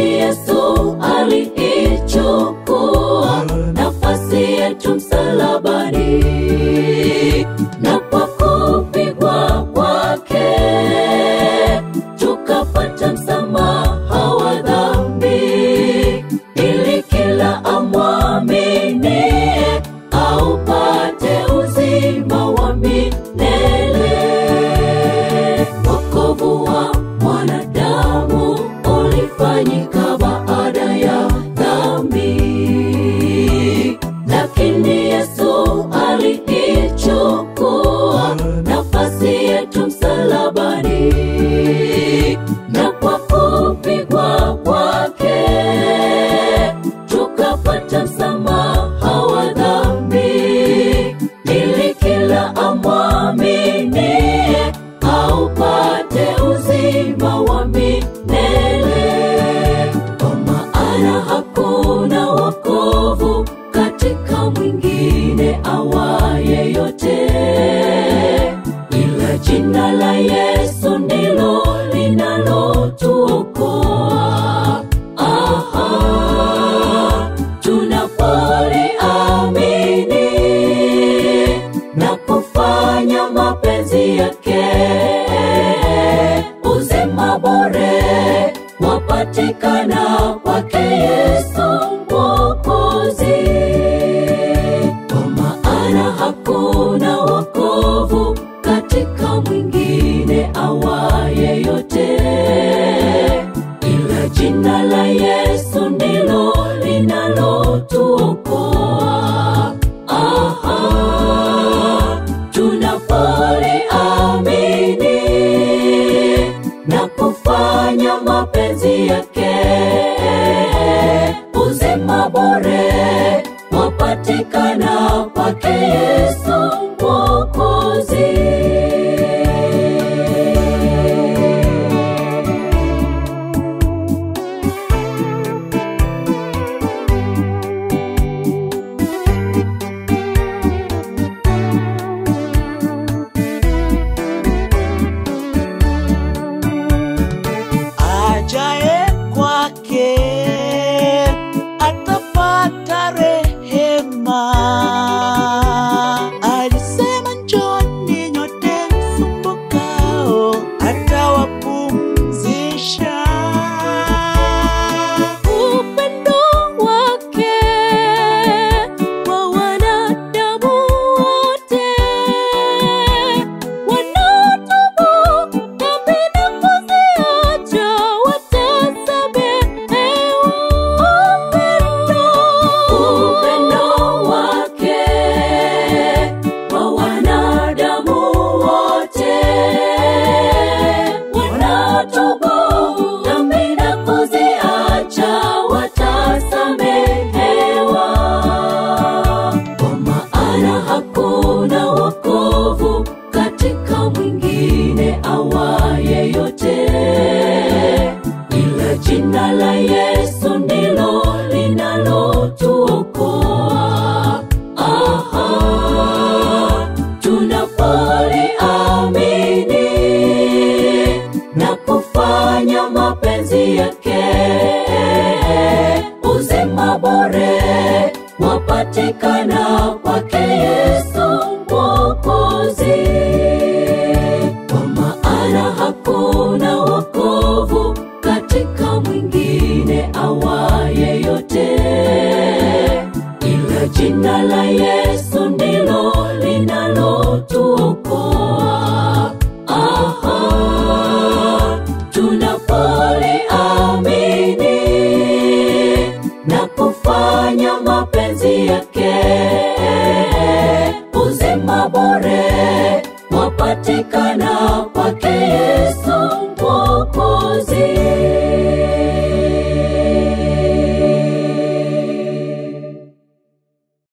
lakini Yesu aliichukua nafasi yetu msalabani, na kwa kupigwa kwake tukapata msamaha wa dhambi, ili kila amwaminie aupate uzima wa milele. Wokovu wa mwanadamu ulifanyika baada ya dhambi, lakini Yesu aliichukua nafasi yetu msalabani, na kwa kupigwa kwake tukapata msamaha wa dhambi, ili kila amwaminie aupate uzima wa milele. Kwa maana hakuna wokovu katika mwingine awaye yote, ila jina la Yesu ndilo linalotuokoa. Tunapoliamini na kufanya mapenzi yake, uzima bure wapatikana kwake Yesu Mwokozi. Kwa maana hakuna wokovu katika mwingine awaye yote, ila jina la Yesu ndilo linalotuokoa. Tunapoliamini na kufanya mapenzi yake, uzima bure wapatikana kwake Yesu Mwokozi. Ajaye kwake atapata rehema. Alisema njoni nyote msumbukao, atawapumzisha. Upendo wake kwa wanadamu wote wanaotubu dhambi na kuziacha watasamehewa. Upendo wake kwa wanadamu wote wanaotubu dhambi na kuziacha watasamehewa. Kwa maana hakuna wokovu katika mwingine awaye yote, ila jina la Yesu ndilo linalotuokoa. Tunapoliamini na kufanya mapenzi yake, uzima bure wapatikana kwake Yesu Mwokozi. Kwa maana hakuna wokovu katika mwingine awaye yote, ila jina la Yesu